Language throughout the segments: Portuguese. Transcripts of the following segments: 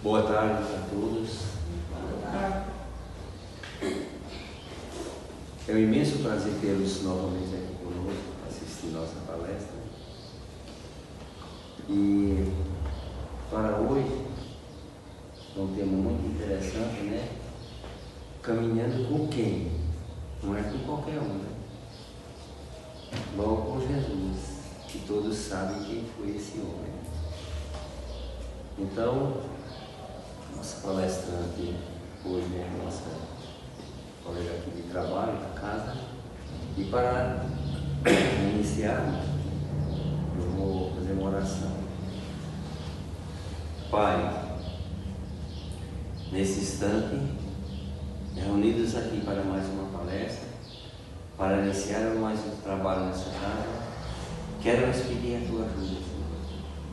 Boa tarde a todos. É um imenso prazer tê-los novamente aqui conosco para assistir nossa palestra. E para hoje, um tema muito interessante, né? Caminhando com quem? Não é com qualquer um, né? Logo com Jesus, que todos sabem quem foi esse homem. Então, nossa palestrante hoje é nossa colega aqui de trabalho, da casa. E para iniciarmos, eu vou fazer uma oração. Pai, nesse instante, reunidos aqui para mais uma palestra, para iniciar mais um trabalho nessa casa, quero nos pedir a tua ajuda, Senhor,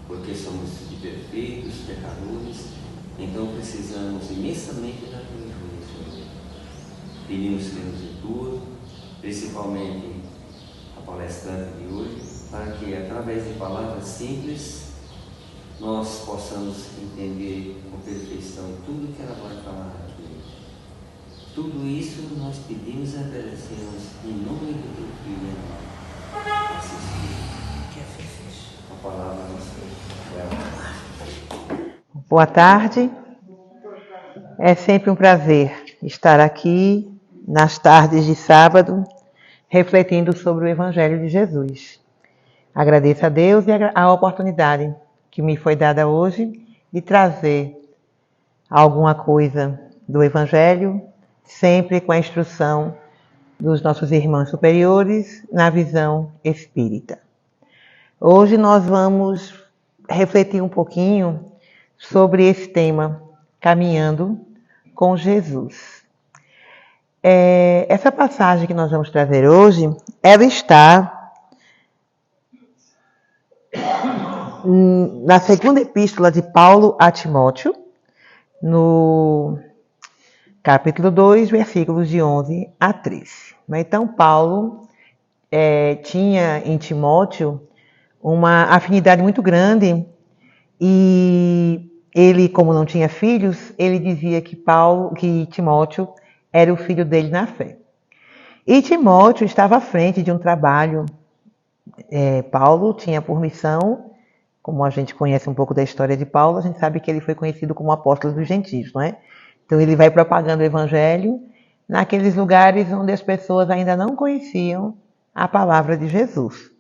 porque somos imperfeitos, pecadores, então precisamos imensamente da tua ajuda, Senhor. Pedimos que nos intue, principalmente a palestrante de hoje, para que através de palavras simples nós possamos entender com perfeição tudo que ela vai falar aqui. Tudo isso nós pedimos e agradecemos em nome do teu Filho amado. Assistir a palavra nossa. Boa tarde. É sempre um prazer estar aqui nas tardes de sábado, refletindo sobre o Evangelho de Jesus. Agradeço a Deus e a oportunidade que me foi dada hoje de trazer alguma coisa do Evangelho, sempre com a instrução dos nossos irmãos superiores na visão espírita. Hoje nós vamos refletir um pouquinho sobre esse tema, caminhando com Jesus. Essa passagem que nós vamos trazer hoje, ela está na segunda epístola de Paulo a Timóteo, no capítulo 2, versículos de 11 a 13. Então, Paulo tinha em Timóteo uma afinidade muito grande e ele, como não tinha filhos, ele dizia que Timóteo era o filho dele na fé. E Timóteo estava à frente de um trabalho. Paulo tinha por missão, como a gente conhece um pouco da história de Paulo, a gente sabe que ele foi conhecido como apóstolo dos gentios, não é? Então ele vai propagando o evangelho naqueles lugares onde as pessoas ainda não conheciam a palavra de Jesus.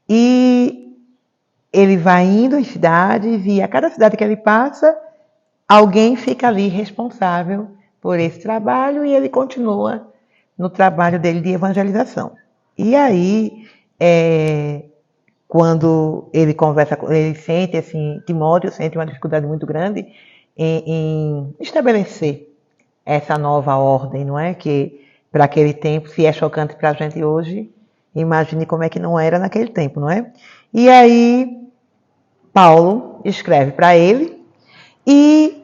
E ele vai indo às cidades e a cada cidade que ele passa, alguém fica ali responsável por esse trabalho e ele continua no trabalho dele de evangelização. E aí, quando ele conversa, ele sente assim, Timóteo sente uma dificuldade muito grande em estabelecer essa nova ordem, não é? Que para aquele tempo, se é chocante para a gente hoje, imagine como é que não era naquele tempo, não é? E aí, Paulo escreve para ele e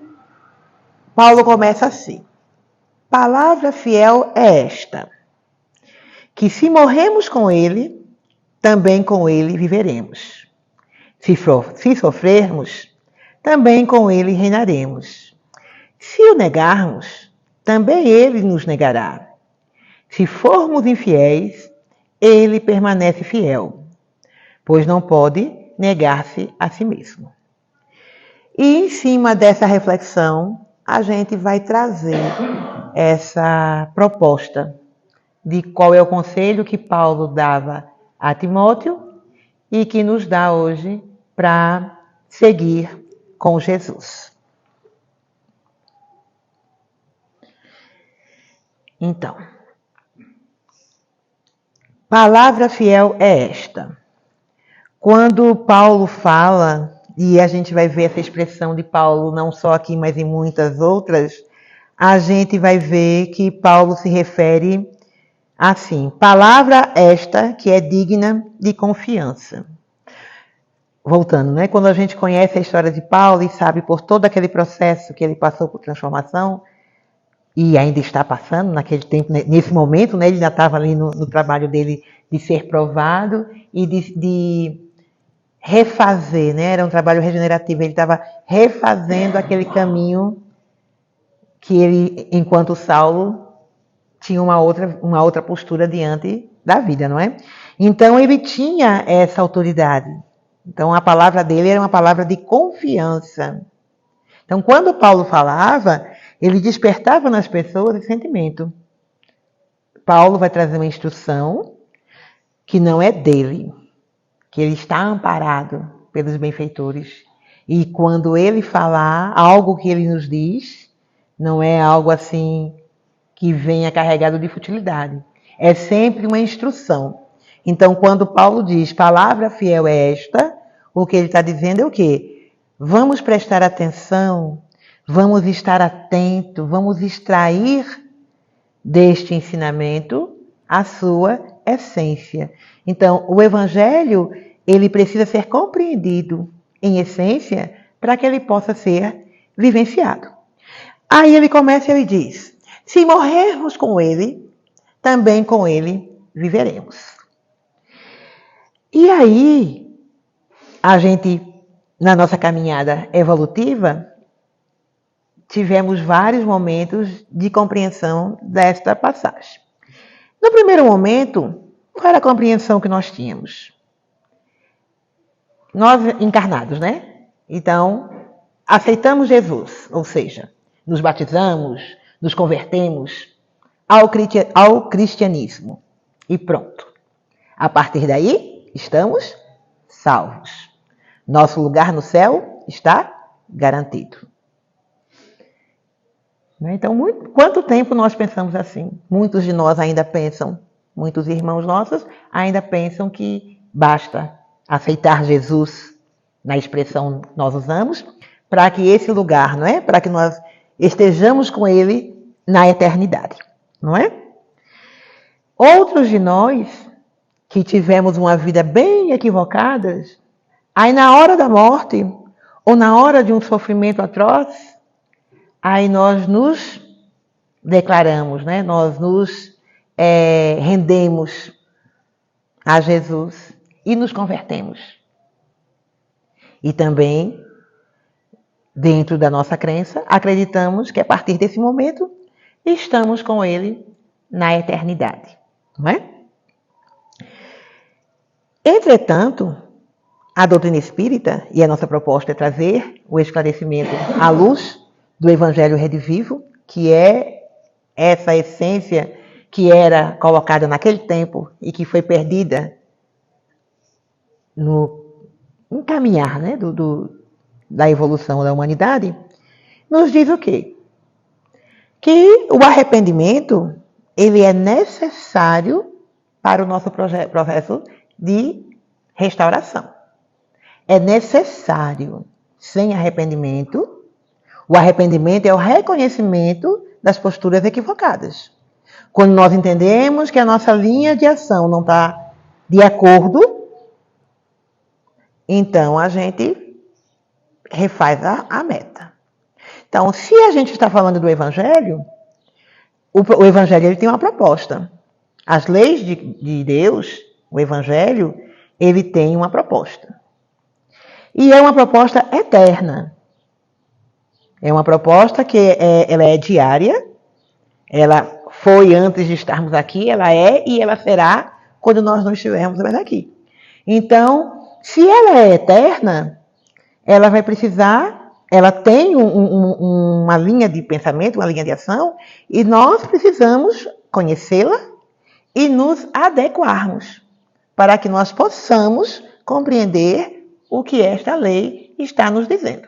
Paulo começa assim: palavra fiel é esta, que se morremos com ele, também com ele viveremos. Se sofrermos, também com ele reinaremos. Se o negarmos, também ele nos negará. Se formos infiéis, ele permanece fiel, pois não pode negar-se a si mesmo. E em cima dessa reflexão, a gente vai trazer essa proposta de qual é o conselho que Paulo dava a Timóteo e que nos dá hoje para seguir com Jesus. Então, palavra fiel é esta. Quando Paulo fala, e a gente vai ver essa expressão de Paulo não só aqui, mas em muitas outras, a gente vai ver que Paulo se refere assim: palavra esta que é digna de confiança. Voltando, né? Quando a gente conhece a história de Paulo e sabe por todo aquele processo que ele passou por transformação, e ainda está passando naquele tempo, nesse momento, né? Ele ainda estava ali no trabalho dele de ser provado e de refazer, né? Era um trabalho regenerativo. Ele estava refazendo aquele caminho que ele, enquanto Saulo, tinha uma outra postura diante da vida, não é? Então ele tinha essa autoridade. Então a palavra dele era uma palavra de confiança. Então quando Paulo falava, ele despertava nas pessoas esse sentimento. Paulo vai trazer uma instrução que não é dele, que ele está amparado pelos benfeitores. E quando ele falar algo que ele nos diz, não é algo assim que venha carregado de futilidade. É sempre uma instrução. Então, quando Paulo diz, palavra fiel é esta, o que ele está dizendo é o quê? Vamos prestar atenção, vamos estar atentos, vamos extrair deste ensinamento a sua essência. Então, o Evangelho, ele precisa ser compreendido em essência para que ele possa ser vivenciado. Aí ele começa e ele diz, se morrermos com ele, também com ele viveremos. E aí, a gente, na nossa caminhada evolutiva, tivemos vários momentos de compreensão desta passagem. No primeiro momento, qual era a compreensão que nós tínhamos? Nós encarnados, né? Então, aceitamos Jesus, ou seja, nos batizamos, nos convertemos ao cristianismo. E pronto. A partir daí, estamos salvos. Nosso lugar no céu está garantido. Então, quanto tempo nós pensamos assim? Muitos de nós ainda pensam, muitos irmãos nossos ainda pensam que basta aceitar Jesus, na expressão que nós usamos, para que esse lugar, não é? Para que nós estejamos com ele na eternidade, não é? Outros de nós que tivemos uma vida bem equivocada, aí na hora da morte, ou na hora de um sofrimento atroz, aí nós nos declaramos, né? Nós nos rendemos a Jesus e nos convertemos. E também, dentro da nossa crença, acreditamos que a partir desse momento estamos com ele na eternidade, não é? Entretanto, a doutrina espírita, e a nossa proposta é trazer o esclarecimento à luz do Evangelho Redivivo, que é essa essência que era colocada naquele tempo e que foi perdida no encaminhar, né, da evolução da humanidade, nos diz o quê? Que o arrependimento, ele é necessário para o nosso processo de restauração. É necessário. Sem arrependimento, o arrependimento é o reconhecimento das posturas equivocadas. Quando nós entendemos que a nossa linha de ação não está de acordo, então a gente refaz a meta. Então, se a gente está falando do Evangelho, o Evangelho ele tem uma proposta. As leis de Deus, o Evangelho, ele tem uma proposta. E é uma proposta eterna. É uma proposta que ela é diária, ela foi antes de estarmos aqui, ela é e ela será quando nós não estivermos mais aqui. Então, se ela é eterna, ela vai precisar, ela tem uma linha de pensamento, uma linha de ação, e nós precisamos conhecê-la e nos adequarmos para que nós possamos compreender o que esta lei está nos dizendo.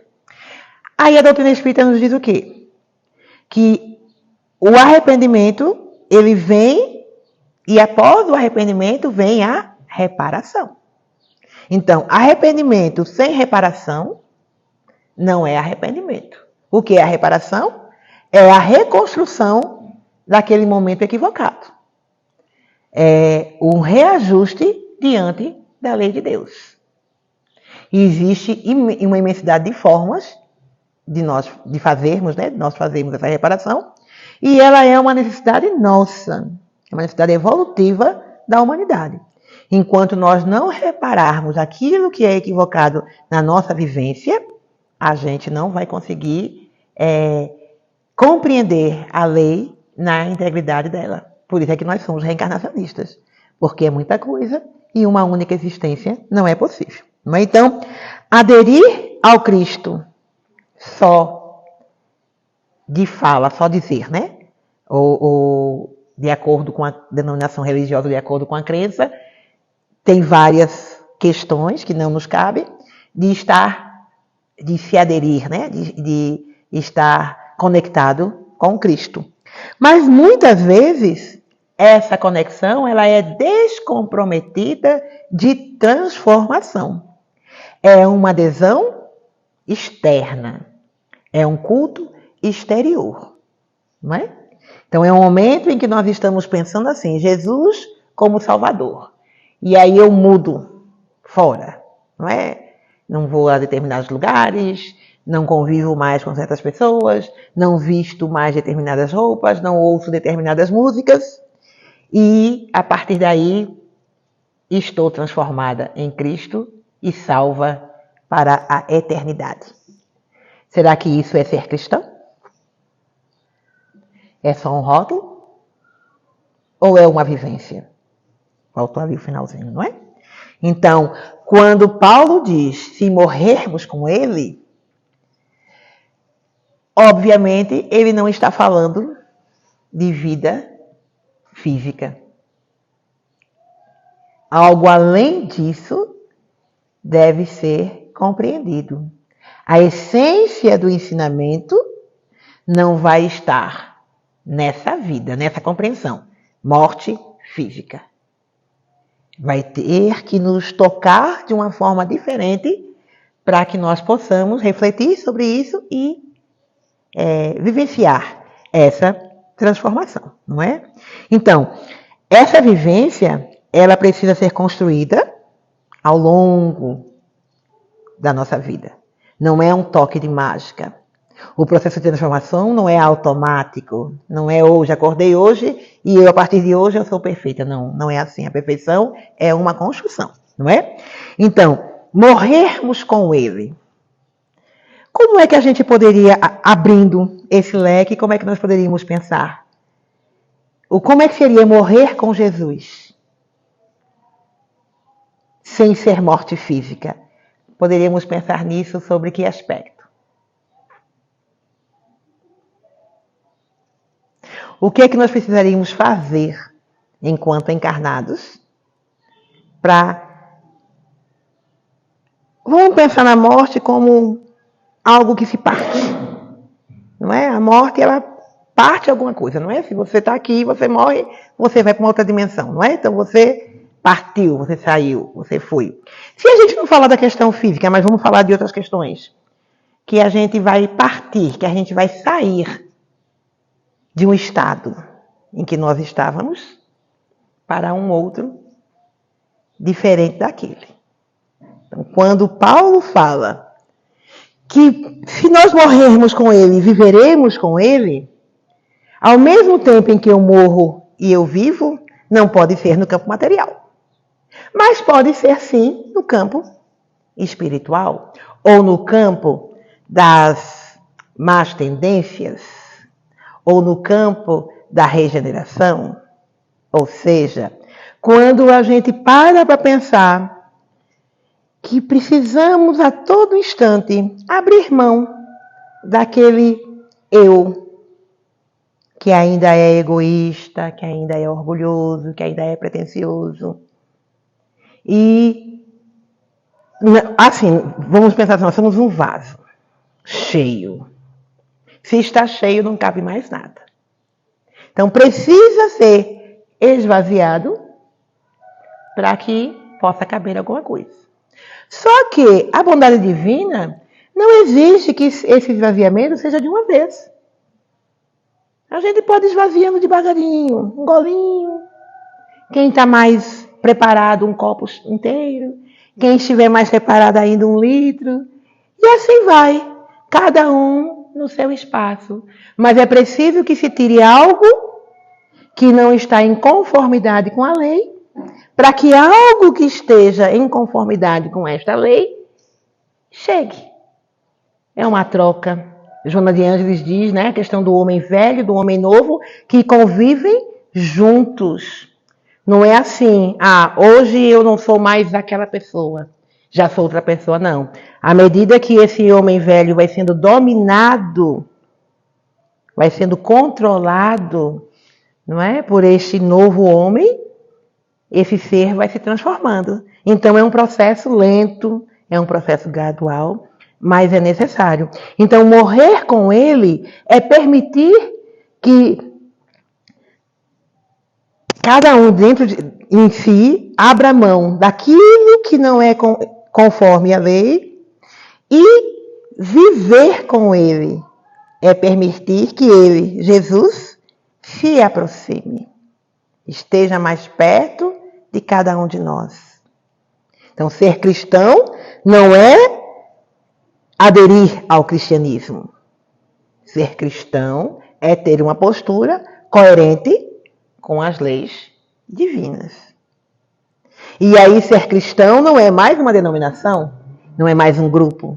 Aí a doutrina espírita nos diz o quê? Que o arrependimento, ele vem, e após o arrependimento vem a reparação. Então, arrependimento sem reparação não é arrependimento. O que é a reparação? É a reconstrução daquele momento equivocado. É um reajuste diante da lei de Deus. E existe uma imensidade de formas de fazermos, né? Nós fazermos essa reparação, e ela é uma necessidade nossa, é uma necessidade evolutiva da humanidade. enquanto nós não repararmos aquilo que é equivocado na nossa vivência, a gente não vai conseguir compreender a lei na integridade dela. Por isso é que nós somos reencarnacionistas, porque é muita coisa e uma única existência não é possível. Então, aderir ao Cristo só de fala, só dizer, né? Ou de acordo com a denominação religiosa, de acordo com a crença, tem várias questões que não nos cabem de se aderir, né? De estar conectado com Cristo. Mas muitas vezes essa conexão ela é descomprometida de transformação. É uma adesão externa, é um culto exterior, não é? Então é um momento em que nós estamos pensando assim, Jesus como Salvador. E aí eu mudo fora, não é? Não vou a determinados lugares, não convivo mais com certas pessoas, não visto mais determinadas roupas, não ouço determinadas músicas. E a partir daí estou transformada em Cristo e salva para a eternidade. Será que isso é ser cristão? É só um rótulo? Ou é uma vivência? Faltou ali o finalzinho, não é? Então, quando Paulo diz, se morrermos com ele, obviamente ele não está falando de vida física. Algo além disso deve ser compreendido. A essência do ensinamento não vai estar nessa vida, nessa compreensão. Morte física. Vai ter que nos tocar de uma forma diferente para que nós possamos refletir sobre isso e vivenciar essa transformação, não é? Então, essa vivência, ela precisa ser construída ao longo da nossa vida. Não é um toque de mágica. O processo de transformação não é automático. Não é hoje, acordei hoje e eu, a partir de hoje, eu sou perfeita. Não, não é assim. A perfeição é uma construção, não é? Então, morrermos com ele. Como é que a gente poderia, abrindo esse leque, como é que nós poderíamos pensar? Como é que seria morrer com Jesus? Sem ser morte física. Poderíamos pensar nisso sobre que aspecto? O que é que nós precisaríamos fazer enquanto encarnados para... Vamos pensar na morte como algo que se parte, não é? A morte, ela parte alguma coisa, não é? Se você está aqui, você morre, você vai para uma outra dimensão, não é? Então você partiu, você saiu, você foi. Se a gente não falar da questão física, mas vamos falar de outras questões, que a gente vai partir, que a gente vai sair de um estado em que nós estávamos para um outro diferente daquele. Então, quando Paulo fala que se nós morrermos com ele, viveremos com ele, ao mesmo tempo em que eu morro e eu vivo, não pode ser no campo material. Mas pode ser, sim, no campo espiritual, ou no campo das más tendências, ou no campo da regeneração. Ou seja, quando a gente para pensar que precisamos a todo instante abrir mão daquele eu que ainda é egoísta, que ainda é orgulhoso, que ainda é pretensioso. E, assim, vamos pensar assim, nós somos um vaso cheio. Se está cheio, não cabe mais nada. Então, precisa ser esvaziado para que possa caber alguma coisa. Só que a bondade divina não exige que esse esvaziamento seja de uma vez. A gente pode ir esvaziando devagarinho, um golinho. Quem está mais preparado, um copo inteiro. Quem estiver mais preparado ainda, 1 litro. E assim vai. Cada um no seu espaço. Mas é preciso que se tire algo que não está em conformidade com a lei para que algo que esteja em conformidade com esta lei chegue. É uma troca. Joana de Ângeles diz, né, a questão do homem velho e do homem novo, que convivem juntos. Não é assim, hoje eu não sou mais aquela pessoa, já sou outra pessoa, não. À medida que esse homem velho vai sendo dominado, vai sendo controlado, não é, por este novo homem, esse ser vai se transformando. Então é um processo lento, é um processo gradual, mas é necessário. Então morrer com ele é permitir que cada um em si abra mão daquilo que não é conforme a lei e viver com ele. É permitir que ele, Jesus, se aproxime, esteja mais perto de cada um de nós. Então, ser cristão não é aderir ao cristianismo. Ser cristão é ter uma postura coerente com as leis divinas. E aí, ser cristão não é mais uma denominação, não é mais um grupo.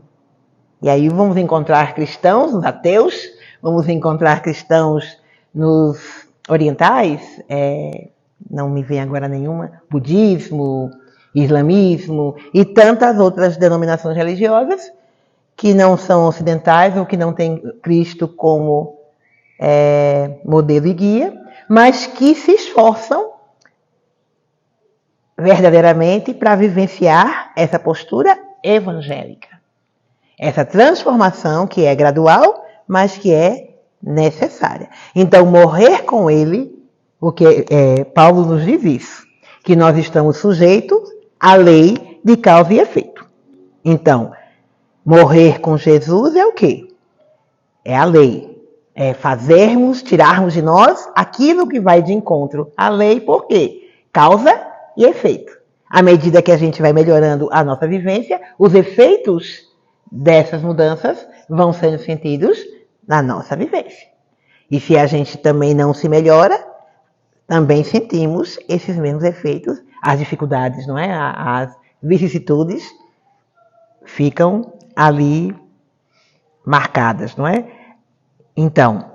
E aí vamos encontrar cristãos nos ateus, vamos encontrar cristãos nos orientais, não me vem agora nenhuma, budismo, islamismo e tantas outras denominações religiosas que não são ocidentais ou que não têm Cristo como modelo e guia, mas que se esforçam verdadeiramente para vivenciar essa postura evangélica. Essa transformação que é gradual, mas que é necessária. Então, morrer com ele, porque Paulo nos diz isso, que nós estamos sujeitos à lei de causa e efeito. Então, morrer com Jesus é o quê? É a lei. É tirarmos de nós aquilo que vai de encontro à lei, por quê? Causa e efeito. À medida que a gente vai melhorando a nossa vivência, os efeitos dessas mudanças vão sendo sentidos na nossa vivência. E se a gente também não se melhora, também sentimos esses mesmos efeitos, as dificuldades, não é? As vicissitudes ficam ali marcadas, não é? Então,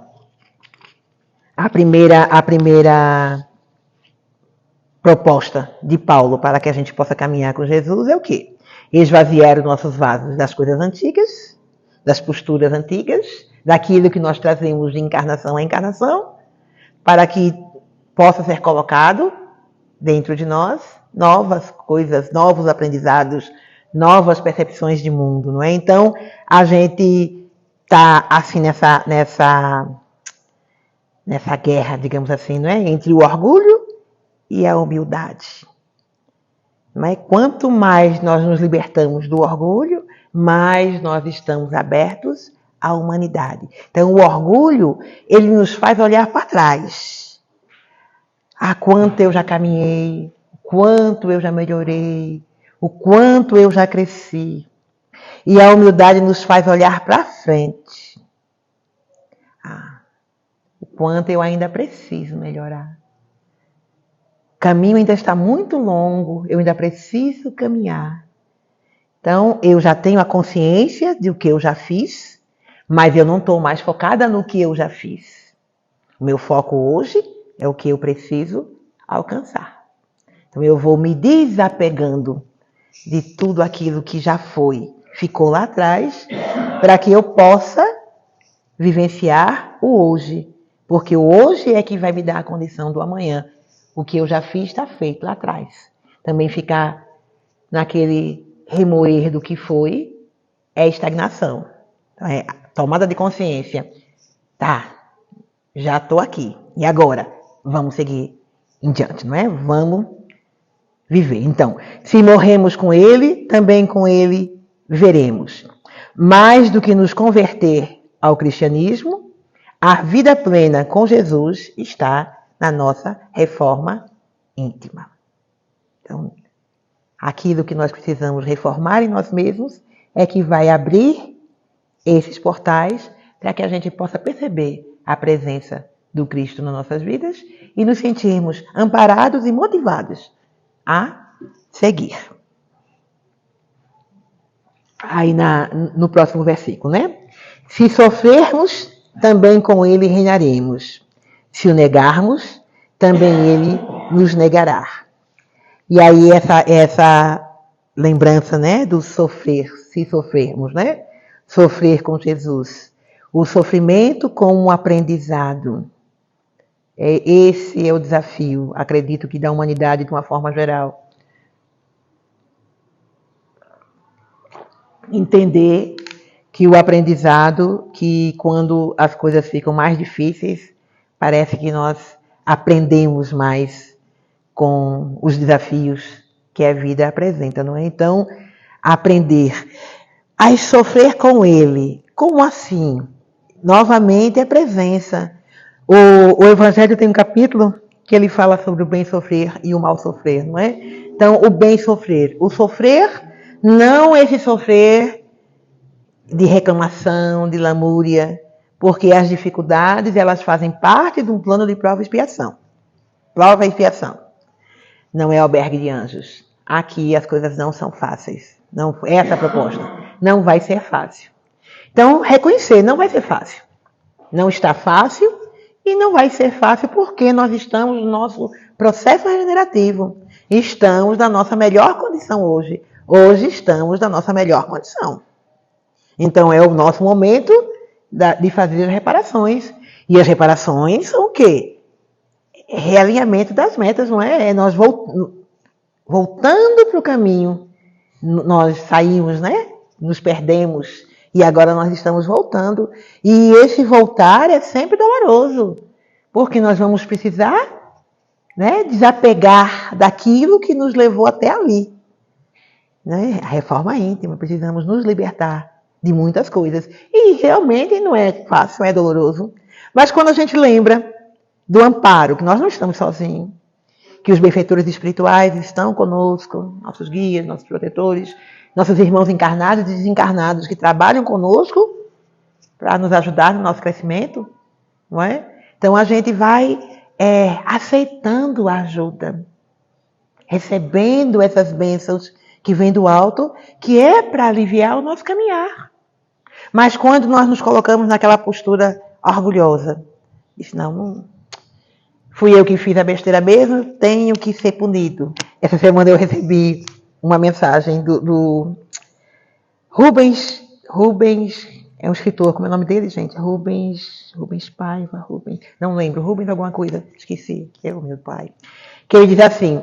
a primeira proposta de Paulo para que a gente possa caminhar com Jesus é o quê? Esvaziar os nossos vasos das coisas antigas, das posturas antigas, daquilo que nós trazemos de encarnação a encarnação, para que possa ser colocado dentro de nós novas coisas, novos aprendizados, novas percepções de mundo, não é? Então, a gente está assim nessa guerra, digamos assim, não é? Entre o orgulho e a humildade. Mas quanto mais nós nos libertamos do orgulho, mais nós estamos abertos à humanidade. Então, o orgulho, ele nos faz olhar para trás. Quanto eu já caminhei, quanto eu já melhorei, o quanto eu já cresci. E a humildade nos faz olhar para frente. O quanto eu ainda preciso melhorar. O caminho ainda está muito longo, eu ainda preciso caminhar. Então, eu já tenho a consciência de o que eu já fiz, mas eu não estou mais focada no que eu já fiz. O meu foco hoje é o que eu preciso alcançar. Então, eu vou me desapegando de tudo aquilo que já ficou lá atrás, para que eu possa vivenciar o hoje. Porque o hoje é que vai me dar a condição do amanhã. O que eu já fiz está feito lá atrás. Também ficar naquele remoer do que foi é estagnação. Então, é tomada de consciência. Já estou aqui. E agora? Vamos seguir em diante, não é? Vamos viver. Então, se morremos com ele, também com ele veremos. Mais do que nos converter ao cristianismo, a vida plena com Jesus está na nossa reforma íntima. Então, aquilo que nós precisamos reformar em nós mesmos é que vai abrir esses portais para que a gente possa perceber a presença do Cristo nas nossas vidas e nos sentirmos amparados e motivados a seguir. Aí no próximo versículo, né? Se sofrermos, também com ele reinaremos. Se o negarmos, também ele nos negará. E aí essa lembrança, né, do sofrer, se sofrermos, né? Sofrer com Jesus. O sofrimento como um aprendizado. Esse é o desafio, acredito que da humanidade de uma forma geral. Entender que o aprendizado, que quando as coisas ficam mais difíceis, parece que nós aprendemos mais com os desafios que a vida apresenta, não é? Então, aprender a sofrer com ele. Como assim? Novamente é presença. O Evangelho tem um capítulo que ele fala sobre o bem sofrer e o mal sofrer, não é? Então, o bem sofrer. O sofrer, não esse sofrer de reclamação, de lamúria, porque as dificuldades, elas fazem parte de um plano de prova e expiação. Prova e expiação. Não é albergue de anjos. Aqui as coisas não são fáceis. Não, essa é a proposta. Não vai ser fácil. Então, reconhecer, não vai ser fácil. Não está fácil e não vai ser fácil porque nós estamos no nosso processo regenerativo. Estamos na nossa melhor condição hoje. Hoje estamos na nossa melhor condição. Então, é o nosso momento de fazer as reparações. E as reparações são o quê? Realinhamento das metas, não é? É nós voltando para o caminho. Nós saímos, né? Nos perdemos. E agora nós estamos voltando. E esse voltar é sempre doloroso. Porque nós vamos precisar, né, desapegar daquilo que nos levou até ali. Né? A reforma íntima. Precisamos nos libertar de muitas coisas. E realmente não é fácil, é doloroso. Mas quando a gente lembra do amparo, que nós não estamos sozinhos, que os benfeitores espirituais estão conosco, nossos guias, nossos protetores, nossos irmãos encarnados e desencarnados que trabalham conosco para nos ajudar no nosso crescimento, não é? Então a gente vai aceitando a ajuda, recebendo essas bênçãos que vêm do alto, que é para aliviar o nosso caminhar. Mas quando nós nos colocamos naquela postura orgulhosa, diz, não, fui eu que fiz a besteira mesmo, tenho que ser punido. Essa semana eu recebi uma mensagem do Rubens, é um escritor, como é o nome dele, gente? Rubens Paiva, não lembro, Rubens alguma coisa, esqueci, que é o meu pai. Que ele diz assim,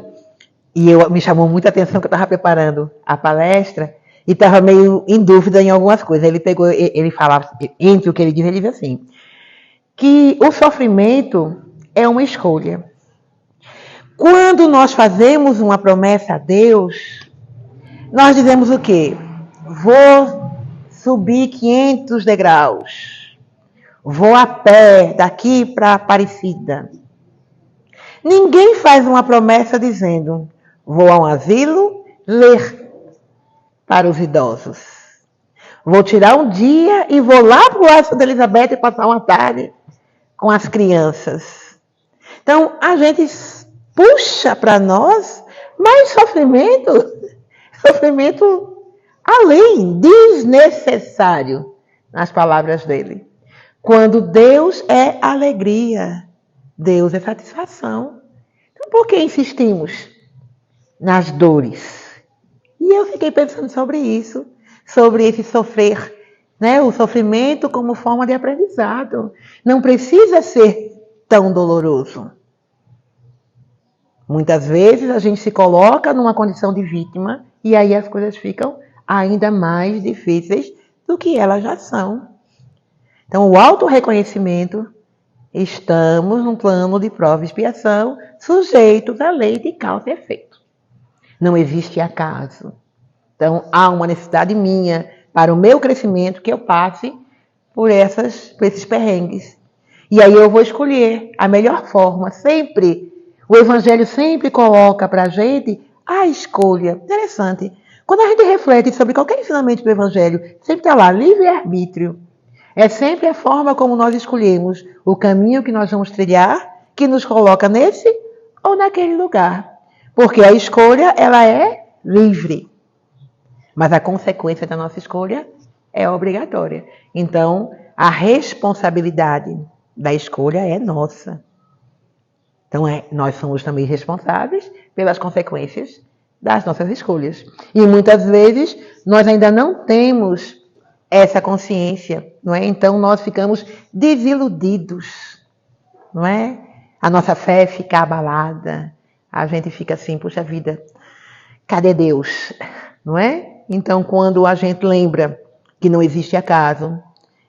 e me chamou muita atenção que eu estava preparando a palestra e estava meio em dúvida em algumas coisas. Ele falava, entre o que ele diz assim, que o sofrimento é uma escolha. Quando nós fazemos uma promessa a Deus, nós dizemos o quê? Vou subir 500 degraus. Vou a pé daqui para Aparecida. Ninguém faz uma promessa dizendo, vou a um asilo ler para os idosos. Vou tirar um dia e vou lá para o Alto da Elizabeth e passar uma tarde com as crianças. Então, a gente puxa para nós mais sofrimento além, desnecessário, nas palavras dele. Quando Deus é alegria, Deus é satisfação. Então, por que insistimos nas dores? E eu fiquei pensando sobre isso, sobre esse sofrer, né? O sofrimento como forma de aprendizado. Não precisa ser tão doloroso. Muitas vezes a gente se coloca numa condição de vítima e aí as coisas ficam ainda mais difíceis do que elas já são. Então, o autorreconhecimento, estamos num plano de prova e expiação, sujeitos à lei de causa e efeito. Não existe acaso. Então, há uma necessidade minha para o meu crescimento que eu passe por esses perrengues. E aí eu vou escolher a melhor forma, sempre. O Evangelho sempre coloca para a gente a escolha. Interessante. Quando a gente reflete sobre qualquer ensinamento do Evangelho, sempre está lá, livre-arbítrio. É sempre a forma como nós escolhemos o caminho que nós vamos trilhar, que nos coloca nesse ou naquele lugar. Porque a escolha, ela é livre. Mas a consequência da nossa escolha é obrigatória. Então, a responsabilidade da escolha é nossa. Então, nós somos também responsáveis pelas consequências das nossas escolhas. E muitas vezes, nós ainda não temos essa consciência, não é? Então, nós ficamos desiludidos, não é? A nossa fé fica abalada. A gente fica assim, puxa vida, cadê Deus? Não é? Então, quando a gente lembra que não existe acaso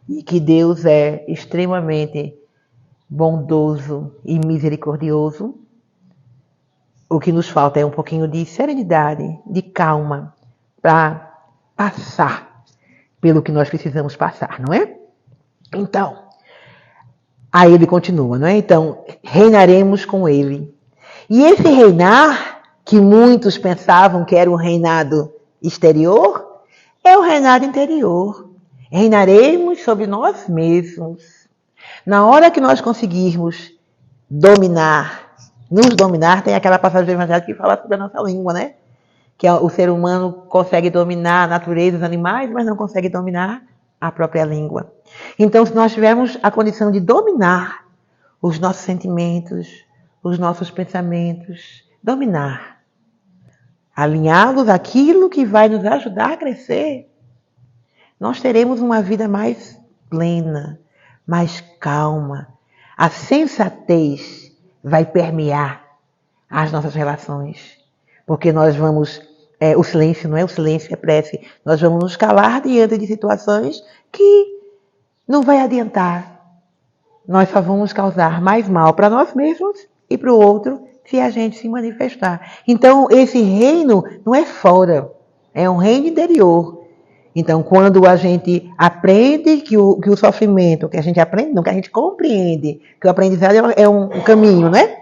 e que Deus é extremamente bondoso e misericordioso, o que nos falta é um pouquinho de serenidade, de calma, para passar pelo que nós precisamos passar, não é? Então, aí ele continua, não é? Então, reinaremos com ele. E esse reinar, que muitos pensavam que era um reinado exterior, é o reinado interior. Reinaremos sobre nós mesmos. Na hora que nós conseguirmos nos dominar, tem aquela passagem do Evangelho que fala sobre a nossa língua, né? Que o ser humano consegue dominar a natureza dos animais, mas não consegue dominar a própria língua. Então, se nós tivermos a condição de dominar os nossos sentimentos, os nossos pensamentos, dominar, alinhá-los àquilo que vai nos ajudar a crescer, nós teremos uma vida mais plena, mais calma. A sensatez vai permear as nossas relações, porque nós vamos, o silêncio não é o silêncio, é prece, nós vamos nos calar diante de situações que não vai adiantar. Nós só vamos causar mais mal para nós mesmos e para o outro se a gente se manifestar. Então, esse reino não é fora, é um reino interior. Então, quando a gente aprende que o sofrimento, que a gente aprende, não, que a gente compreende, que o aprendizado é um caminho, né?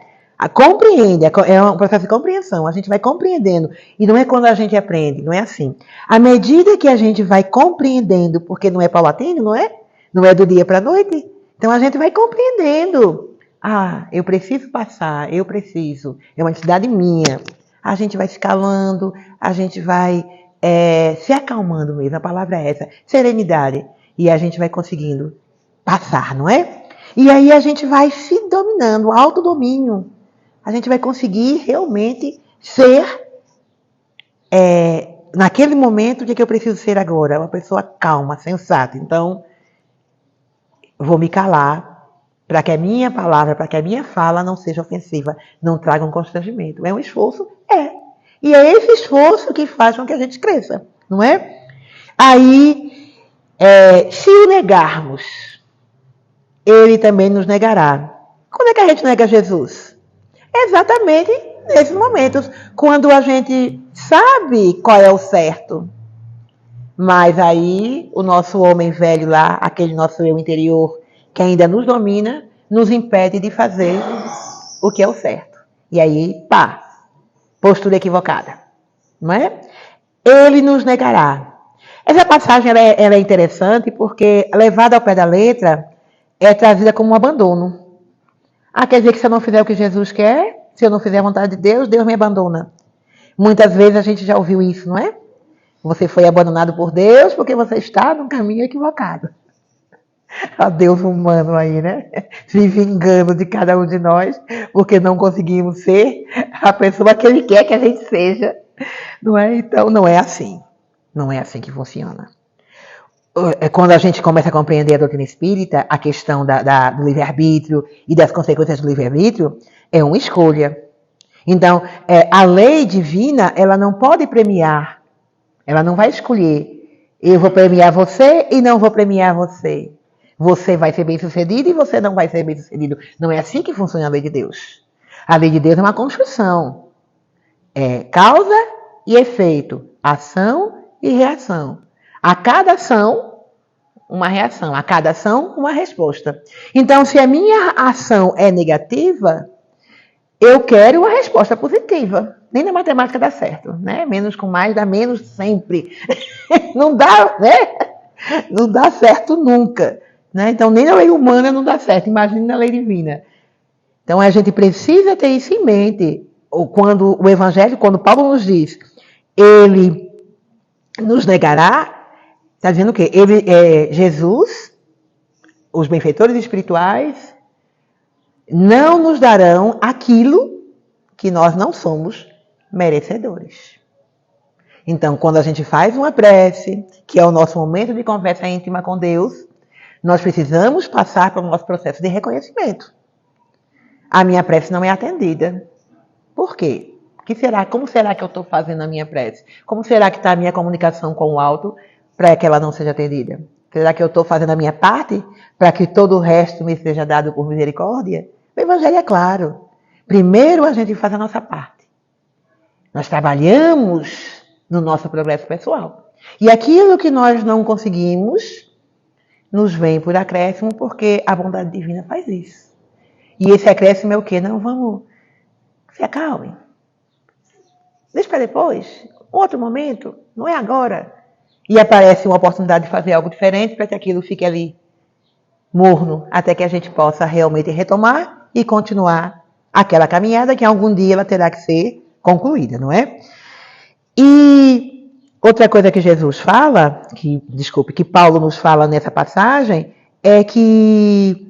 Compreende, é um processo de compreensão, a gente vai compreendendo. E não é quando a gente aprende, não é assim. À medida que a gente vai compreendendo, porque não é paulatino, não é? Não é do dia para a noite. Então, a gente vai compreendendo. Eu preciso passar, é uma necessidade minha. A gente vai se calando, a gente vai se acalmando mesmo, a palavra é essa, serenidade. E a gente vai conseguindo passar, não é? E aí a gente vai se dominando, autodomínio. A gente vai conseguir realmente ser, naquele momento, o que eu preciso ser agora? Uma pessoa calma, sensata. Então, vou me calar para que a minha palavra, para que a minha fala não seja ofensiva, não traga um constrangimento. É um esforço? É. E é esse esforço que faz com que a gente cresça, não é? Aí, se o negarmos, ele também nos negará. Quando é que a gente nega Jesus? Exatamente nesses momentos, quando a gente sabe qual é o certo. Mas aí, o nosso homem velho lá, aquele nosso eu interior, que ainda nos domina, nos impede de fazer o que é o certo. E aí, postura equivocada, não é? Ele nos negará. Essa passagem ela é interessante porque, levada ao pé da letra, é trazida como um abandono. Quer dizer que se eu não fizer o que Jesus quer, se eu não fizer a vontade de Deus, Deus me abandona. Muitas vezes a gente já ouviu isso, não é? Você foi abandonado por Deus porque você está no caminho equivocado. A Deus humano aí, né? Se vingando de cada um de nós, porque não conseguimos ser a pessoa que Ele quer que a gente seja. Não é? Então, não é assim. Não é assim que funciona. Quando a gente começa a compreender a doutrina espírita, a questão do livre-arbítrio e das consequências do livre-arbítrio, é uma escolha. Então, a lei divina, ela não pode premiar. Ela não vai escolher. Eu vou premiar você e não vou premiar você. Você vai ser bem-sucedido e você não vai ser bem-sucedido. Não é assim que funciona a lei de Deus. A lei de Deus é uma construção. É causa e efeito. Ação e reação. A cada ação, uma reação. A cada ação, uma resposta. Então, se a minha ação é negativa, eu quero uma resposta positiva. Nem na matemática dá certo, né? Menos com mais dá menos sempre. Não dá, né? Não dá certo nunca. Né? Então, nem na lei humana não dá certo. Imagine na lei divina. Então, a gente precisa ter isso em mente. quando o Evangelho, quando Paulo nos diz, ele nos negará, está dizendo o quê? Jesus, os benfeitores espirituais, não nos darão aquilo que nós não somos merecedores. Então, quando a gente faz uma prece, que é o nosso momento de conversa íntima com Deus, nós precisamos passar pelo nosso processo de reconhecimento. A minha prece não é atendida. Por quê? Como será que eu estou fazendo a minha prece? Como será que está a minha comunicação com o alto para que ela não seja atendida? Será que eu estou fazendo a minha parte para que todo o resto me seja dado por misericórdia? O Evangelho é claro. Primeiro a gente faz a nossa parte. Nós trabalhamos no nosso progresso pessoal. E aquilo que nós não conseguimos, nos vem por acréscimo, porque a bondade divina faz isso. E esse acréscimo é o quê? Não, vamos, se acalmem. Deixa para depois, outro momento, não é agora. E aparece uma oportunidade de fazer algo diferente para que aquilo fique ali morno, até que a gente possa realmente retomar e continuar aquela caminhada que algum dia ela terá que ser concluída, não é? E outra coisa que Jesus fala, que Paulo nos fala nessa passagem, é que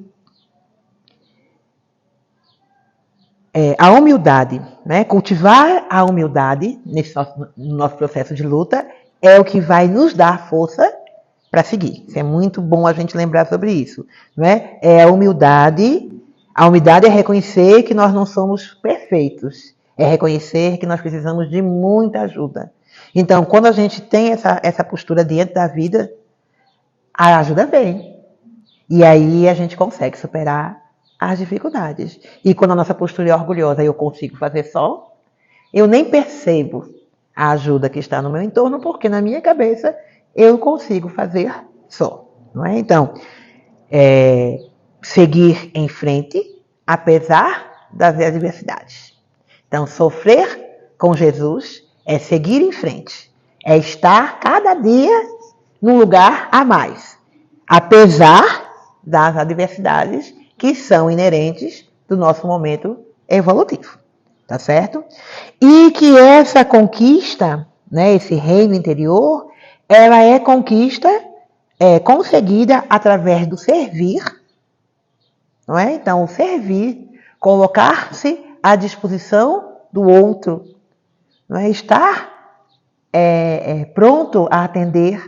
a humildade, né? Cultivar a humildade no nosso processo de luta é o que vai nos dar força para seguir. Isso é muito bom a gente lembrar sobre isso, não é? A humildade é reconhecer que nós não somos perfeitos, é reconhecer que nós precisamos de muita ajuda. Então, quando a gente tem essa postura diante da vida, a ajuda vem. E aí a gente consegue superar as dificuldades. E quando a nossa postura é orgulhosa e eu consigo fazer só, eu nem percebo a ajuda que está no meu entorno, porque na minha cabeça eu consigo fazer só. Não é? Então, seguir em frente, apesar das adversidades. Então, sofrer com Jesus é seguir em frente, é estar cada dia num lugar a mais, apesar das adversidades que são inerentes do nosso momento evolutivo, tá certo? E que essa conquista, né, esse reino interior, ela é conseguida através do servir, não é? Então, o servir, colocar-se à disposição do outro, não é? Estar pronto a atender.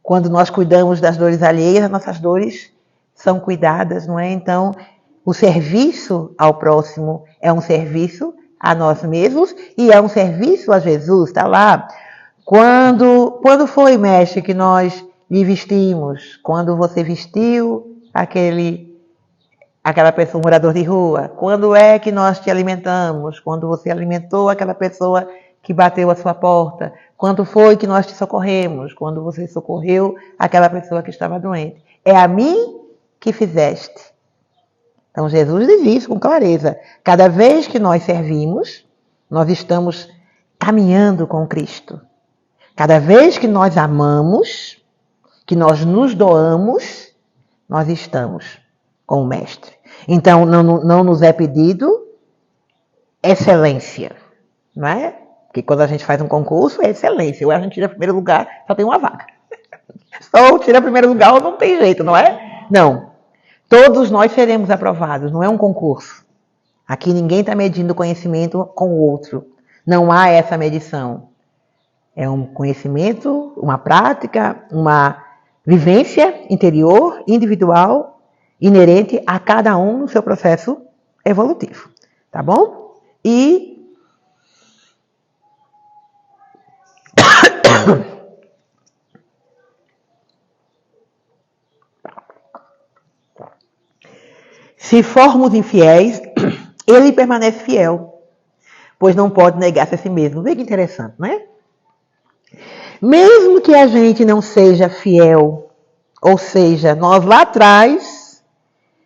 Quando nós cuidamos das dores alheias, as nossas dores são cuidadas, não é? Então, o serviço ao próximo é um serviço a nós mesmos e é um serviço a Jesus. Está lá. Quando foi, mestre, que nós lhe vestimos? Quando você vestiu aquela pessoa, morador de rua? Quando é que nós te alimentamos? Quando você alimentou aquela pessoa que bateu a sua porta? Quando foi que nós te socorremos? Quando você socorreu aquela pessoa que estava doente? É a mim que fizeste. Então, Jesus diz isso com clareza. Cada vez que nós servimos, nós estamos caminhando com Cristo. Cada vez que nós amamos, que nós nos doamos, nós estamos com o Mestre. Então, não nos é pedido excelência, não é? Porque quando a gente faz um concurso, é excelência. Ou a gente tira primeiro lugar, só tem uma vaga. Ou tira primeiro lugar ou não tem jeito, não é? Não. Todos nós seremos aprovados, não é um concurso. Aqui ninguém está medindo conhecimento com o outro. Não há essa medição. É um conhecimento, uma prática, uma vivência interior, individual, inerente a cada um no seu processo evolutivo. Tá bom? E se formos infiéis, ele permanece fiel, pois não pode negar-se a si mesmo. Vê que interessante, não é? Mesmo que a gente não seja fiel, ou seja, nós lá atrás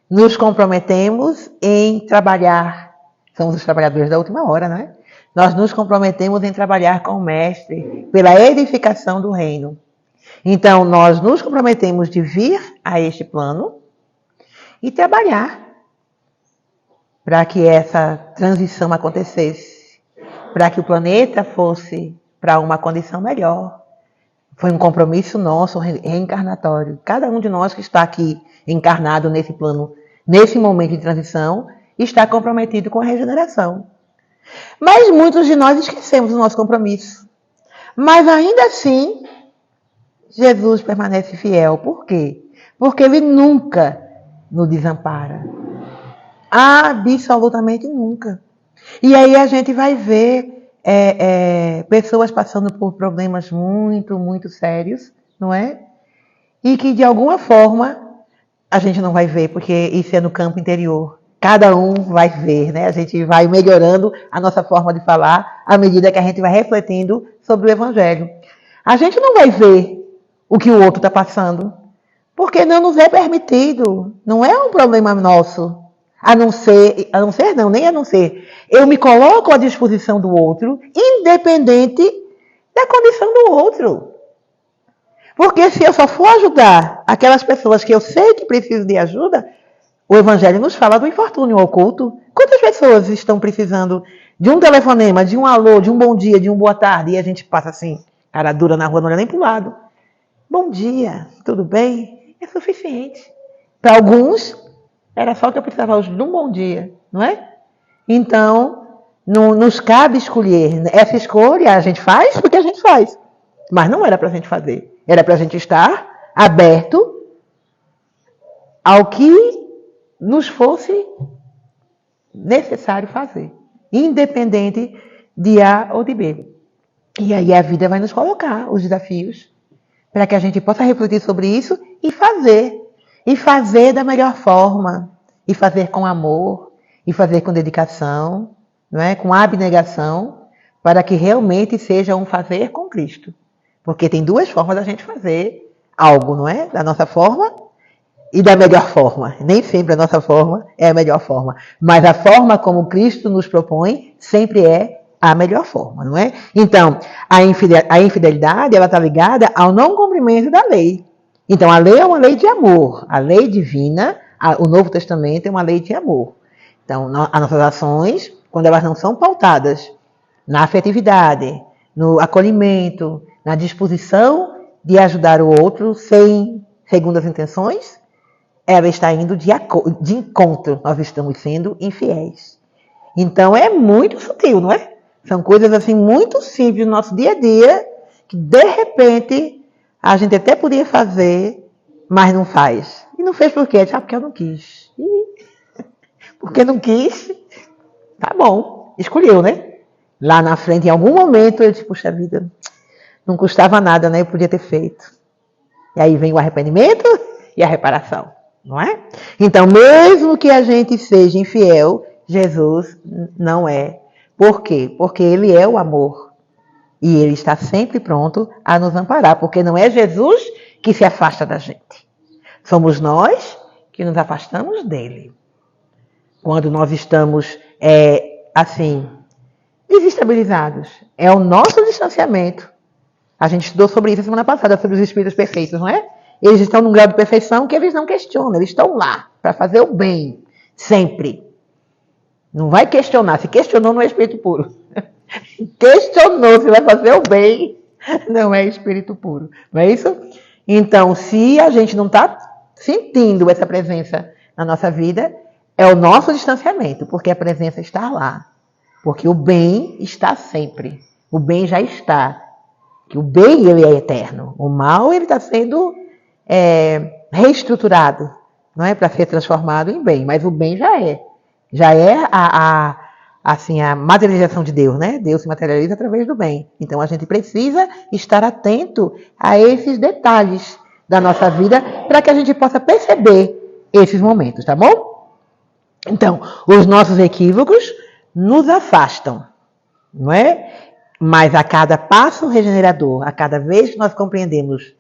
nos comprometemos em trabalhar, somos os trabalhadores da última hora, não é? Nós nos comprometemos em trabalhar com o Mestre pela edificação do reino. Então, nós nos comprometemos de vir a este plano e trabalhar para que essa transição acontecesse. para que o planeta fosse para uma condição melhor. Foi um compromisso nosso, reencarnatório. Cada um de nós que está aqui encarnado nesse plano, nesse momento de transição, está comprometido com a regeneração. Mas muitos de nós esquecemos o nosso compromisso. Mas ainda assim, Jesus permanece fiel. Por quê? Porque Ele nunca nos desampara. Absolutamente nunca. E aí a gente vai ver pessoas passando por problemas muito, muito sérios, não é? E que de alguma forma a gente não vai ver, porque isso é no campo interior. Cada um vai ver, né? A gente vai melhorando a nossa forma de falar à medida que a gente vai refletindo sobre o Evangelho. A gente não vai ver o que o outro está passando, porque não nos é permitido. Não é um problema nosso. A não ser, eu me coloco à disposição do outro, independente da condição do outro. Porque se eu só for ajudar aquelas pessoas que eu sei que precisam de ajuda, o Evangelho nos fala do infortúnio oculto. Quantas pessoas estão precisando de um telefonema, de um alô, de um bom dia, de um boa tarde, e a gente passa assim, cara dura na rua, não olha nem para o lado. Bom dia, tudo bem? É suficiente. Para alguns, era só que eu precisava hoje de um bom dia, não é? Então, não nos cabe escolher. Essa escolha a gente faz porque a gente faz. Mas não era para a gente fazer. Era para a gente estar aberto ao que nos fosse necessário fazer. Independente de A ou de B. E aí a vida vai nos colocar os desafios para que a gente possa refletir sobre isso e fazer. E fazer da melhor forma. E fazer com amor. E fazer com dedicação. Não é? Com abnegação. Para que realmente seja um fazer com Cristo. Porque tem duas formas da gente fazer algo, não é? Da nossa forma e da melhor forma. Nem sempre a nossa forma é a melhor forma. Mas a forma como Cristo nos propõe sempre é a melhor forma, não é? Então, a infidelidade, ela está ligada ao não cumprimento da lei. Então, a lei é uma lei de amor. A lei divina, o Novo Testamento é uma lei de amor. Então, as nossas ações, quando elas não são pautadas na afetividade, no acolhimento, na disposição de ajudar o outro sem segundas intenções, ela está indo de encontro. Nós estamos sendo infiéis. Então, é muito sutil, não é? São coisas assim muito simples no nosso dia a dia, que de repente a gente até podia fazer, mas não faz. E não fez por quê? Porque eu não quis. Porque não quis, tá bom, escolheu, né? Lá na frente, em algum momento, eu disse, puxa vida, não custava nada, né? Eu podia ter feito. E aí vem o arrependimento e a reparação, não é? Então, mesmo que a gente seja infiel, Jesus não é. Por quê? Porque Ele é o amor. E Ele está sempre pronto a nos amparar. Porque não é Jesus que se afasta da gente. Somos nós que nos afastamos dEle. Quando nós estamos, assim, desestabilizados. É o nosso distanciamento. A gente estudou sobre isso a semana passada, sobre os espíritos perfeitos, não é? Eles estão num grau de perfeição que eles não questionam. Eles estão lá para fazer o bem. Sempre. Não vai questionar. Se questionou, não é espírito puro. Questionou se vai fazer o bem, não é espírito puro. Não é isso? Então, se a gente não está sentindo essa presença na nossa vida, é o nosso distanciamento, porque a presença está lá. Porque o bem está sempre. O bem já está. Que o bem, ele é eterno. O mal, ele está sendo reestruturado, não é? Para ser transformado em bem. Mas o bem já é. Já é assim, a materialização de Deus, né? Deus se materializa através do bem. Então, a gente precisa estar atento a esses detalhes da nossa vida para que a gente possa perceber esses momentos, tá bom? Então, os nossos equívocos nos afastam, não é? Mas a cada passo regenerador, a cada vez que nós compreendemos,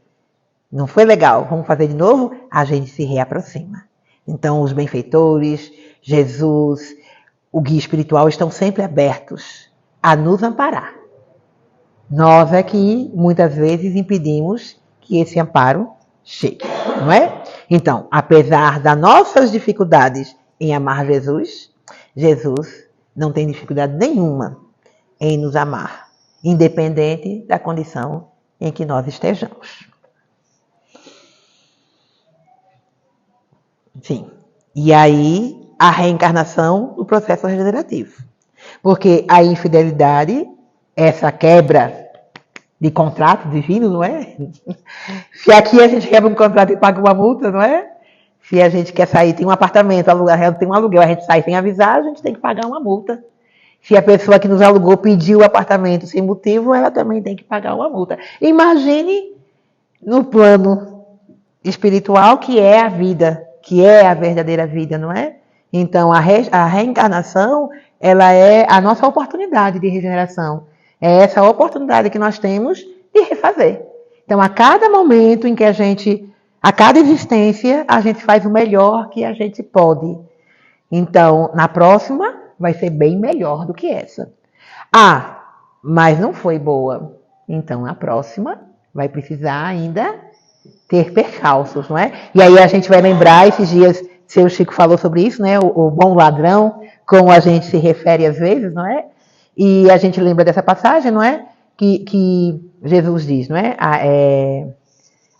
não foi legal, vamos fazer de novo, a gente se reaproxima. Então, os benfeitores, Jesus, o guia espiritual estão sempre abertos a nos amparar. Nós é que muitas vezes impedimos que esse amparo chegue, não é? Então, apesar das nossas dificuldades em amar Jesus, Jesus não tem dificuldade nenhuma em nos amar, independente da condição em que nós estejamos. Sim. E aí, a reencarnação do processo regenerativo. Porque a infidelidade, essa quebra de contrato divino, não é? Se aqui a gente quebra um contrato e paga uma multa, não é? Se a gente quer sair, tem um apartamento, tem um aluguel, a gente sai sem avisar, a gente tem que pagar uma multa. Se a pessoa que nos alugou pediu o apartamento sem motivo, ela também tem que pagar uma multa. Imagine no plano espiritual, que é a vida, que é a verdadeira vida, não é? Então, a reencarnação, ela é a nossa oportunidade de regeneração. É essa oportunidade que nós temos de refazer. Então, a cada momento em que a cada existência, a gente faz o melhor que a gente pode. Então, na próxima, vai ser bem melhor do que essa. Ah, mas não foi boa. Então, na próxima, vai precisar ainda ter percalços, não é? E aí a gente vai lembrar, esses dias, seu Chico falou sobre isso, né? O bom ladrão, como a gente se refere às vezes, não é? E a gente lembra dessa passagem, não é? Que Jesus diz, não é?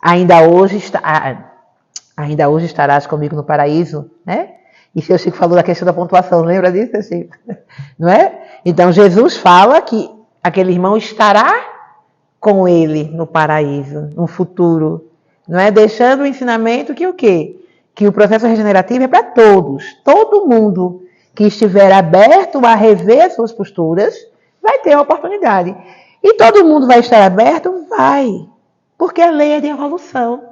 Ainda hoje estarás comigo no paraíso, né? E seu Chico falou da questão da pontuação, lembra disso, seu Chico? Não é? Então Jesus fala que aquele irmão estará com ele no paraíso, no futuro, não é? Deixando o ensinamento que o quê? Que o processo regenerativo é para todos. Todo mundo que estiver aberto a rever as suas posturas vai ter a oportunidade. E todo mundo vai estar aberto? Vai. Porque a lei é de evolução.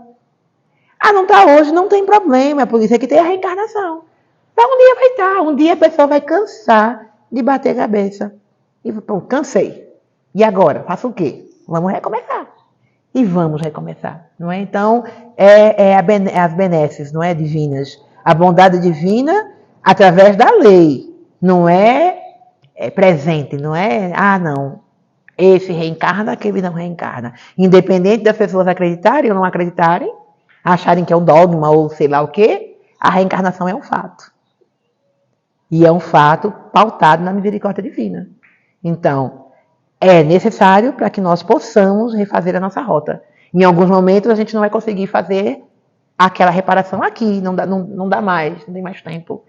Ah, não está hoje, não tem problema. É por isso que tem a reencarnação. Então um dia vai estar. Um dia a pessoa vai cansar de bater a cabeça. E pô, cansei. E agora? Faço o quê? Vamos recomeçar. E vamos recomeçar, não é? Então, as benesses, não é, divinas. A bondade divina através da lei. Não é presente, não é, não, esse reencarna, aquele não reencarna. Independente das pessoas acreditarem ou não acreditarem, acharem que é um dogma ou sei lá o quê, a reencarnação é um fato. E é um fato pautado na misericórdia divina. Então, é necessário para que nós possamos refazer a nossa rota. Em alguns momentos a gente não vai conseguir fazer aquela reparação aqui, não dá mais, não tem mais tempo.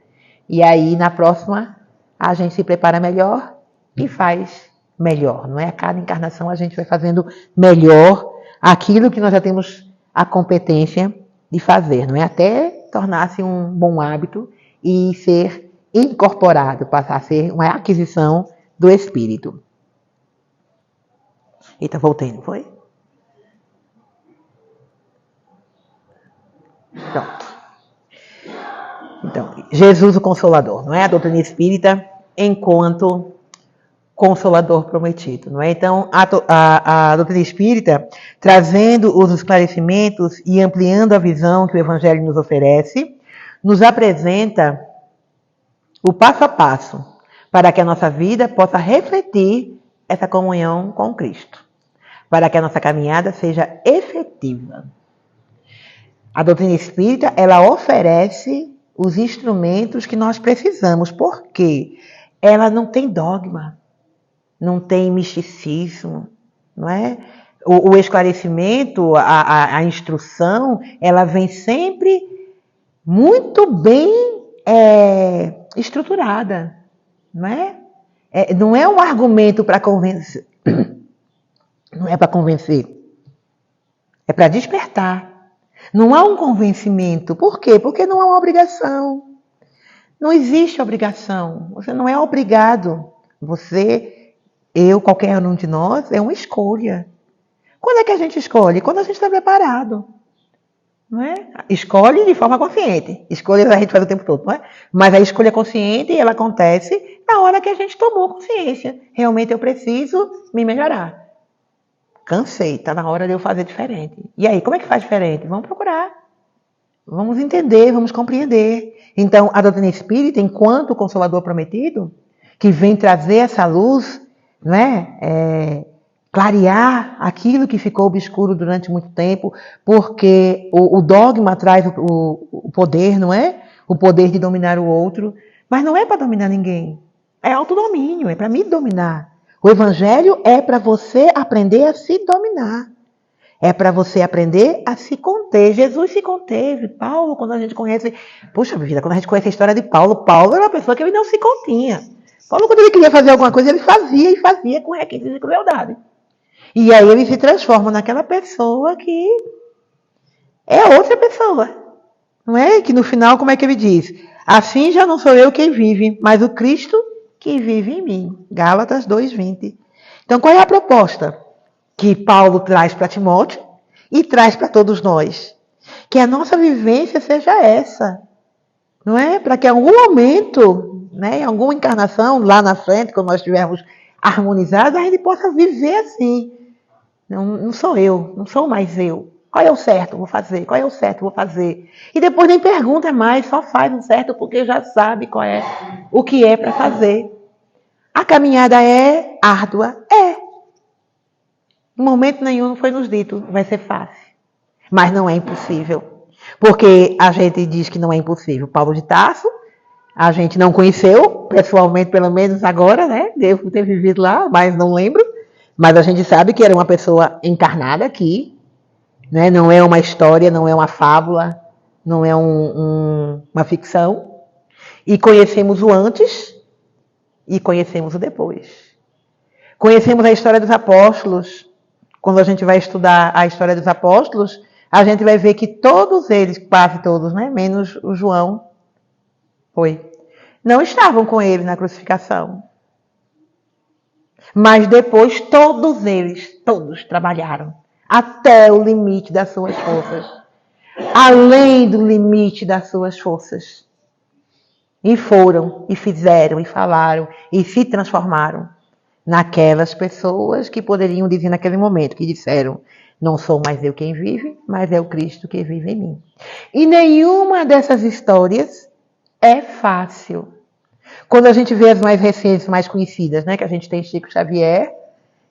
E aí, na próxima, a gente se prepara melhor e faz melhor. Não é? A cada encarnação a gente vai fazendo melhor aquilo que nós já temos a competência de fazer. Não é? Até tornar-se um bom hábito e ser incorporado, passar a ser uma aquisição do espírito. Eita, voltei, não foi? Pronto. Então, Jesus o Consolador, não é? A doutrina espírita enquanto Consolador prometido, não é? Então, a doutrina espírita, trazendo os esclarecimentos e ampliando a visão que o Evangelho nos oferece, nos apresenta o passo a passo para que a nossa vida possa refletir essa comunhão com Cristo, para que a nossa caminhada seja efetiva. A doutrina espírita, ela oferece os instrumentos que nós precisamos, porque ela não tem dogma, não tem misticismo, não é? O esclarecimento, a instrução, ela vem sempre muito bem estruturada, não é? Não é um argumento para convencer, não é para convencer, é para despertar. Não há um convencimento. Por quê? Porque não há uma obrigação. Não existe obrigação. Você não é obrigado. Você, eu, qualquer um de nós, é uma escolha. Quando é que a gente escolhe? Quando a gente está preparado. Não é? Escolhe de forma consciente. Escolha a gente faz o tempo todo, não é? Mas a escolha consciente, ela acontece na hora que a gente tomou consciência. Realmente eu preciso me melhorar. Cansei, está na hora de eu fazer diferente. E aí, como é que faz diferente? Vamos procurar. Vamos entender, vamos compreender. Então, a doutrina espírita, enquanto Consolador prometido, que vem trazer essa luz, não é? Clarear aquilo que ficou obscuro durante muito tempo, porque o dogma traz o poder, não é? O poder de dominar o outro, mas não é para dominar ninguém. É autodomínio, é para me dominar. O Evangelho é para você aprender a se dominar. É para você aprender a se conter. Jesus se conteve. Paulo, quando a gente conhece... Puxa vida, quando a gente conhece a história de Paulo, Paulo era uma pessoa que ele não se continha. Paulo, quando ele queria fazer alguma coisa, ele fazia e fazia com requintes de crueldade. E aí ele se transforma naquela pessoa que é outra pessoa. Não é? Que no final, como é que ele diz? Assim já não sou eu quem vive, mas o Cristo que vive em mim. Gálatas 2:20. Então, qual é a proposta que Paulo traz para Timóteo e traz para todos nós? Que a nossa vivência seja essa. Não é? Para que em algum momento, né, em alguma encarnação, lá na frente, quando nós estivermos harmonizados, a gente possa viver assim. Não sou eu, não sou mais eu. Qual é o certo? Vou fazer. Qual é o certo? Vou fazer. E depois nem pergunta mais, só faz o certo porque já sabe qual é o que é para fazer. A caminhada é árdua? É. Em momento nenhum não foi nos dito, vai ser fácil. Mas não é impossível. Porque a gente diz que não é impossível. Paulo de Tarso, a gente não conheceu, pessoalmente pelo menos agora, né? Devo ter vivido lá, mas não lembro. Mas a gente sabe que era uma pessoa encarnada aqui, né? Não é uma história, não é uma fábula, não é uma ficção. E conhecemos o antes e conhecemos o depois. Conhecemos a história dos apóstolos. Quando a gente vai estudar a história dos apóstolos, a gente vai ver que todos eles, quase todos, né? Menos o João, não estavam com ele na crucificação. Mas depois todos eles, todos trabalharam até o limite das suas forças. Além do limite das suas forças. E foram, e fizeram, e falaram, e se transformaram naquelas pessoas que poderiam dizer naquele momento, que disseram, não sou mais eu quem vive, mas é o Cristo que vive em mim. E nenhuma dessas histórias é fácil. Quando a gente vê as mais recentes, mais conhecidas, né, que a gente tem Chico Xavier,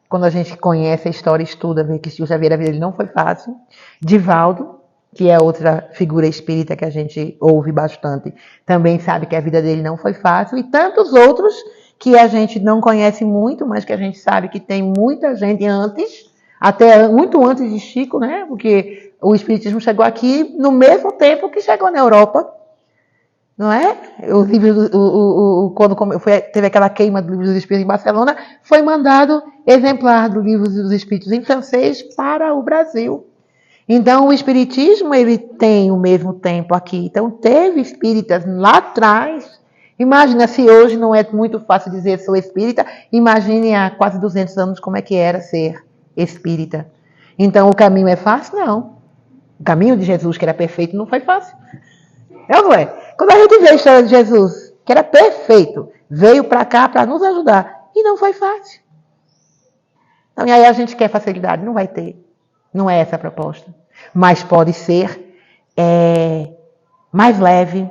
quando a gente conhece a história, estuda, vê que Chico Xavier, a vida dele não foi fácil. Divaldo, que é outra figura espírita que a gente ouve bastante, também sabe que a vida dele não foi fácil. E tantos outros que a gente não conhece muito, mas que a gente sabe que tem muita gente antes, até muito antes de Chico, né? Porque o espiritismo chegou aqui no mesmo tempo que chegou na Europa. Não é? O livro, quando teve aquela queima do Livro dos Espíritos em Barcelona, foi mandado exemplar do Livro dos Espíritos em francês para o Brasil. Então, o espiritismo, ele tem o mesmo tempo aqui. Então, teve espíritas lá atrás. Imagina, se hoje não é muito fácil dizer sou espírita, imagine há quase 200 anos como é que era ser espírita. Então, o caminho é fácil? Não. O caminho de Jesus, que era perfeito, não foi fácil. Não é? Quando a gente vê a história de Jesus, que era perfeito, veio para cá para nos ajudar, e não foi fácil. Então, e aí a gente quer facilidade, não vai ter. Não é essa a proposta. Mas pode ser mais leve,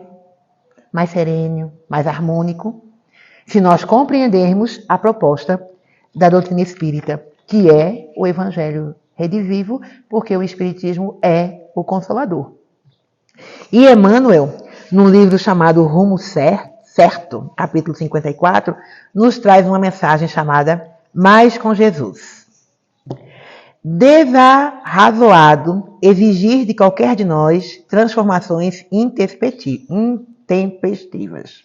mais sereno, mais harmônico, se nós compreendermos a proposta da doutrina espírita, que é o Evangelho redivivo, porque o Espiritismo é o Consolador. E Emmanuel, num livro chamado Rumo Certo, capítulo 54, nos traz uma mensagem chamada Mais com Jesus. Desarrazoado exigir de qualquer de nós transformações intempestivas.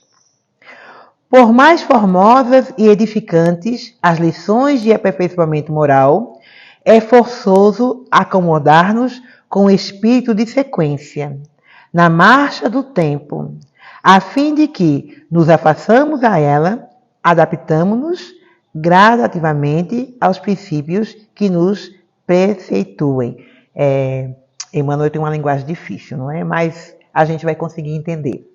Por mais formosas e edificantes as lições de aperfeiçoamento moral, é forçoso acomodar-nos com o espírito de sequência, na marcha do tempo, a fim de que nos afastamos a ela, adaptamos-nos gradativamente aos princípios que nos preceituem. Emmanuel tem uma linguagem difícil, não é? Mas a gente vai conseguir entender.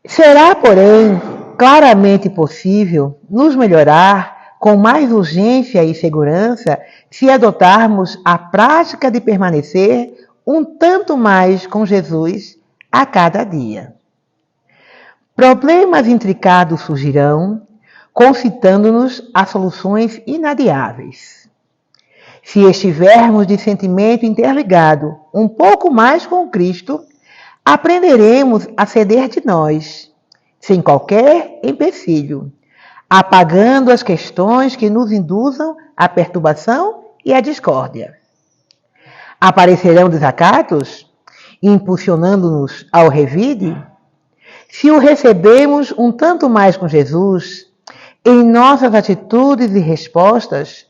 Será, porém, claramente possível nos melhorar com mais urgência e segurança se adotarmos a prática de permanecer um tanto mais com Jesus a cada dia. Problemas intricados surgirão, concitando-nos a soluções inadiáveis. Se estivermos de sentimento interligado um pouco mais com Cristo, aprenderemos a ceder de nós, sem qualquer empecilho, apagando as questões que nos induzam à perturbação e à discórdia. Aparecerão desacatos, impulsionando-nos ao revide? Se o recebemos um tanto mais com Jesus, em nossas atitudes e respostas,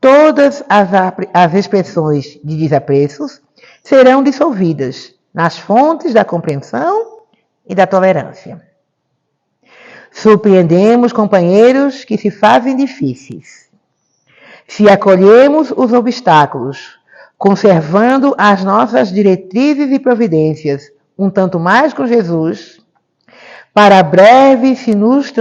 todas as expressões de desapreços serão dissolvidas nas fontes da compreensão e da tolerância. Surpreendemos companheiros que se fazem difíceis. Se acolhemos os obstáculos, conservando as nossas diretrizes e providências um tanto mais com Jesus, para breve se nos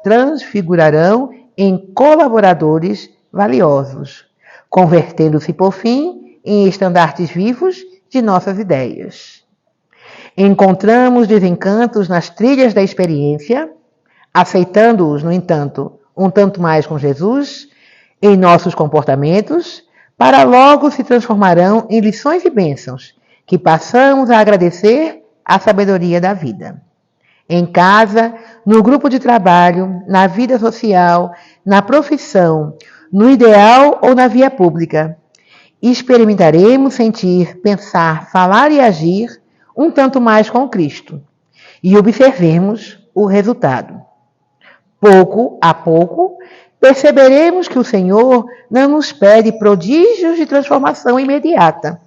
transfigurarão em colaboradores valiosos, convertendo-se por fim em estandartes vivos de nossas ideias. Encontramos desencantos nas trilhas da experiência, aceitando-os, no entanto, um tanto mais com Jesus, em nossos comportamentos, para logo se transformarão em lições e bênçãos, que passamos a agradecer à sabedoria da vida. Em casa, no grupo de trabalho, na vida social, na profissão, no ideal ou na via pública, experimentaremos sentir, pensar, falar e agir um tanto mais com Cristo e observemos o resultado. Pouco a pouco, perceberemos que o Senhor não nos pede prodígios de transformação imediata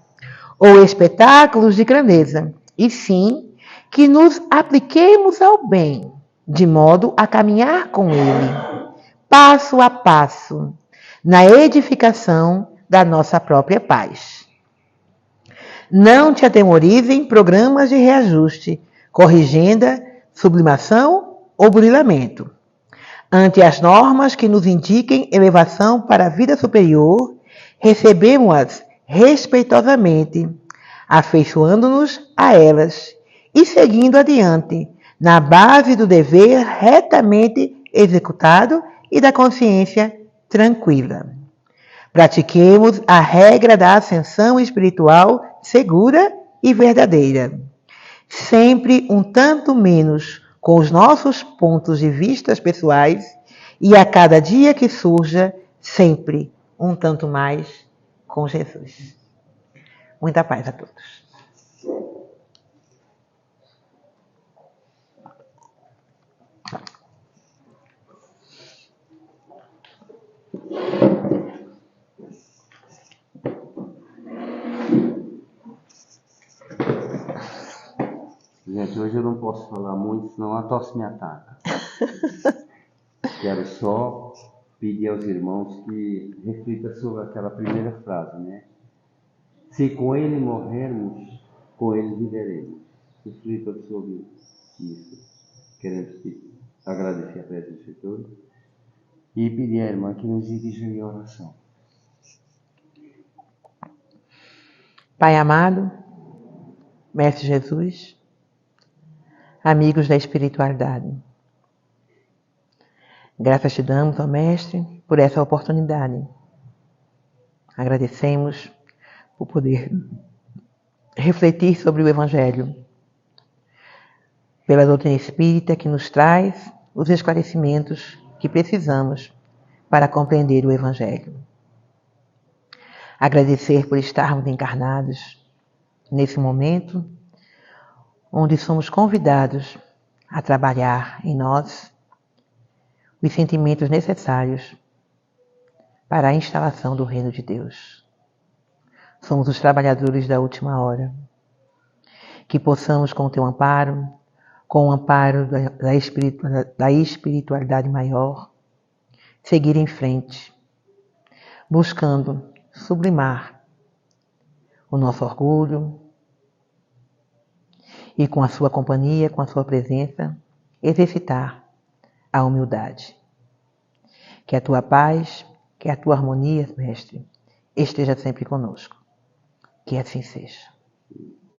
ou espetáculos de grandeza, e sim que nos apliquemos ao bem, de modo a caminhar com Ele, passo a passo, na edificação da nossa própria paz. Não te atemorizem programas de reajuste, corrigenda, sublimação ou burilamento. Ante as normas que nos indiquem elevação para a vida superior, recebemos-as respeitosamente, afeiçoando-nos a elas e seguindo adiante, na base do dever retamente executado e da consciência tranquila. Pratiquemos a regra da ascensão espiritual segura e verdadeira, sempre um tanto menos com os nossos pontos de vista pessoais e a cada dia que surja, sempre um tanto mais com Jesus. Muita paz a todos. Gente, hoje eu não posso falar muito, senão a tosse me ataca. Quero só pedir aos irmãos que reflitam sobre aquela primeira frase, né? Se com ele morrermos, com ele viveremos. Reflitam sobre isso. Queremos agradecer a presença de todos e pedir à irmã que nos dirija em oração. Pai amado, Mestre Jesus, amigos da espiritualidade, graças te damos, ó Mestre, por essa oportunidade. Agradecemos por poder refletir sobre o Evangelho, pela doutrina espírita que nos traz os esclarecimentos que precisamos para compreender o Evangelho. Agradecer por estarmos encarnados nesse momento onde somos convidados a trabalhar em nós os sentimentos necessários para a instalação do Reino de Deus. Somos os trabalhadores da última hora. Que possamos, com o teu amparo, com o amparo da espiritualidade maior, seguir em frente, buscando sublimar o nosso orgulho e, com a sua companhia, com a sua presença, exercitar a humildade. Que a tua paz, que a tua harmonia, Mestre, esteja sempre conosco. Que assim seja.